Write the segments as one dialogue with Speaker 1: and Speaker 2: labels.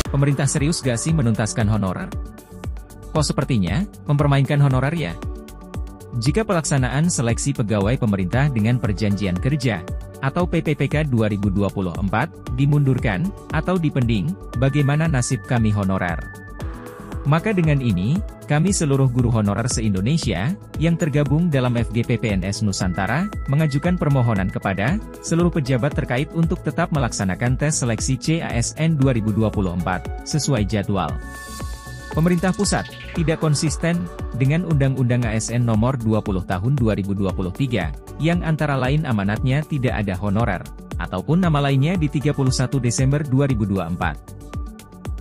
Speaker 1: Pemerintah serius gak sih menuntaskan honorer? Kok sepertinya, mempermainkan honorer ya? Jika pelaksanaan seleksi pegawai pemerintah dengan perjanjian kerja, atau PPPK 2024, dimundurkan, atau dipending, bagaimana nasib kami honorer? Maka dengan ini, kami seluruh guru honorer se-Indonesia, yang tergabung dalam FGP PNS Nusantara, mengajukan permohonan kepada seluruh pejabat terkait untuk tetap melaksanakan tes seleksi CASN 2024, sesuai jadwal. Pemerintah pusat tidak konsisten dengan Undang-Undang ASN Nomor 20 Tahun 2023, yang antara lain amanatnya tidak ada honorer, ataupun nama lainnya di 31 Desember 2024.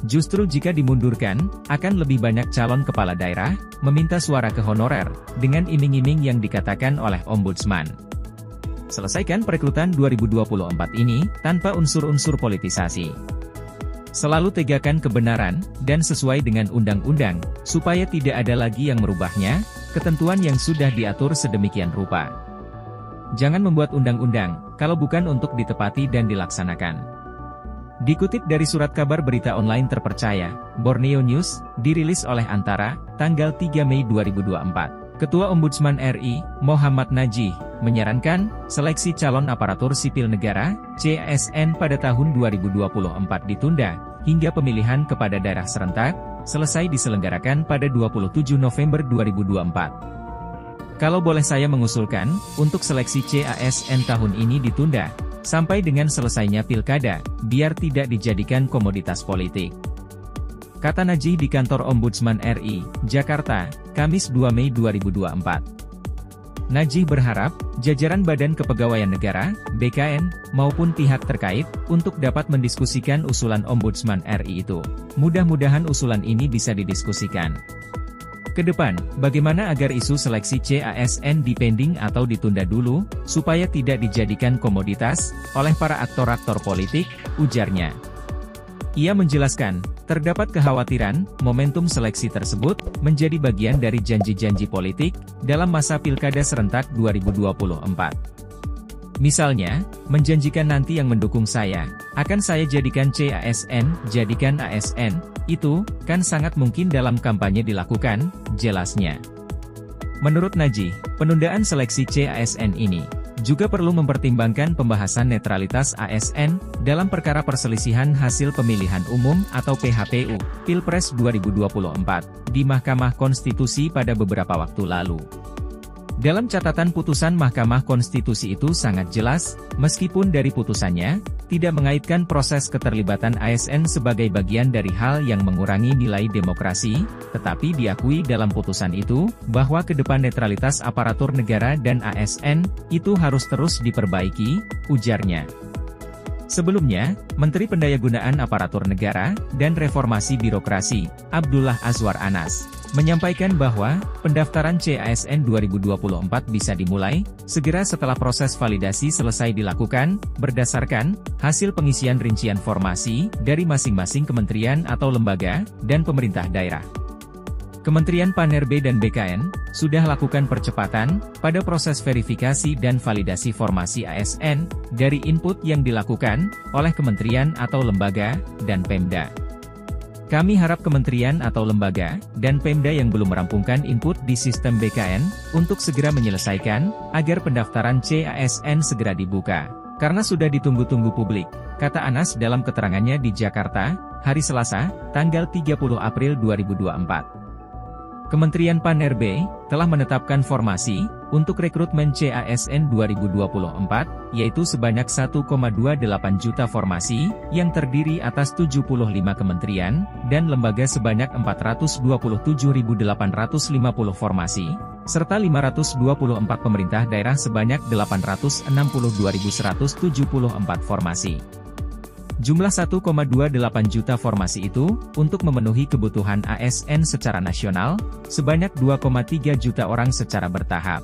Speaker 1: Justru jika dimundurkan, akan lebih banyak calon kepala daerah meminta suara ke honorer, dengan iming-iming yang dikatakan oleh Ombudsman. Selesaikan perekrutan 2024 ini, tanpa unsur-unsur politisasi. Selalu tegakkan kebenaran, dan sesuai dengan undang-undang, supaya tidak ada lagi yang merubahnya, ketentuan yang sudah diatur sedemikian rupa. Jangan membuat undang-undang, kalau bukan untuk ditepati dan dilaksanakan. Dikutip dari surat kabar berita online terpercaya, Borneo News, dirilis oleh Antara, tanggal 3 Mei 2024. Ketua Ombudsman RI, Muhammad Najih, menyarankan, seleksi calon aparatur sipil negara, CASN pada tahun 2024 ditunda, hingga pemilihan kepada daerah serentak, selesai diselenggarakan pada 27 November 2024. Kalau boleh saya mengusulkan, untuk seleksi CASN tahun ini ditunda, sampai dengan selesainya pilkada, biar tidak dijadikan komoditas politik. Kata Najih di kantor Ombudsman RI, Jakarta, Kamis 2 Mei 2024. Najih berharap, jajaran Badan Kepegawaian Negara, BKN, maupun pihak terkait, untuk dapat mendiskusikan usulan Ombudsman RI itu. Mudah-mudahan usulan ini bisa didiskusikan. Kedepan, bagaimana agar isu seleksi CASN dipending atau ditunda dulu, supaya tidak dijadikan komoditas, oleh para aktor-aktor politik, ujarnya. Ia menjelaskan, terdapat kekhawatiran, momentum seleksi tersebut, menjadi bagian dari janji-janji politik, dalam masa Pilkada Serentak 2024. Misalnya, menjanjikan nanti yang mendukung saya, akan saya jadikan CASN, jadikan ASN, itu, kan sangat mungkin dalam kampanye dilakukan, jelasnya. Menurut Najih, penundaan seleksi CASN ini, juga perlu mempertimbangkan pembahasan netralitas ASN, dalam perkara perselisihan hasil pemilihan umum atau PHPU, Pilpres 2024, di Mahkamah Konstitusi pada beberapa waktu lalu. Dalam catatan putusan Mahkamah Konstitusi itu sangat jelas, meskipun dari putusannya, tidak mengaitkan proses keterlibatan ASN sebagai bagian dari hal yang mengurangi nilai demokrasi, tetapi diakui dalam putusan itu, bahwa ke depan netralitas aparatur negara dan ASN, itu harus terus diperbaiki, ujarnya. Sebelumnya, Menteri Pendayagunaan Aparatur Negara dan Reformasi Birokrasi, Abdullah Azwar Anas, menyampaikan bahwa, pendaftaran CASN 2024 bisa dimulai, segera setelah proses validasi selesai dilakukan, berdasarkan, hasil pengisian rincian formasi, dari masing-masing kementerian atau lembaga, dan pemerintah daerah. Kementerian PAN-RB dan BKN, sudah lakukan percepatan, pada proses verifikasi dan validasi formasi ASN, dari input yang dilakukan, oleh kementerian atau lembaga, dan Pemda. Kami harap kementerian atau lembaga, dan Pemda yang belum merampungkan input di sistem BKN, untuk segera menyelesaikan, agar pendaftaran CASN segera dibuka. Karena sudah ditunggu-tunggu publik, kata Anas dalam keterangannya di Jakarta, hari Selasa, tanggal 30 April 2024. Kementerian PAN-RB, telah menetapkan formasi, untuk rekrutmen CASN 2024, yaitu sebanyak 1,28 juta formasi, yang terdiri atas 75 kementerian, dan lembaga sebanyak 427.850 formasi, serta 524 pemerintah daerah sebanyak 862.174 formasi. Jumlah 1,28 juta formasi itu, untuk memenuhi kebutuhan ASN secara nasional, sebanyak 2,3 juta orang secara bertahap.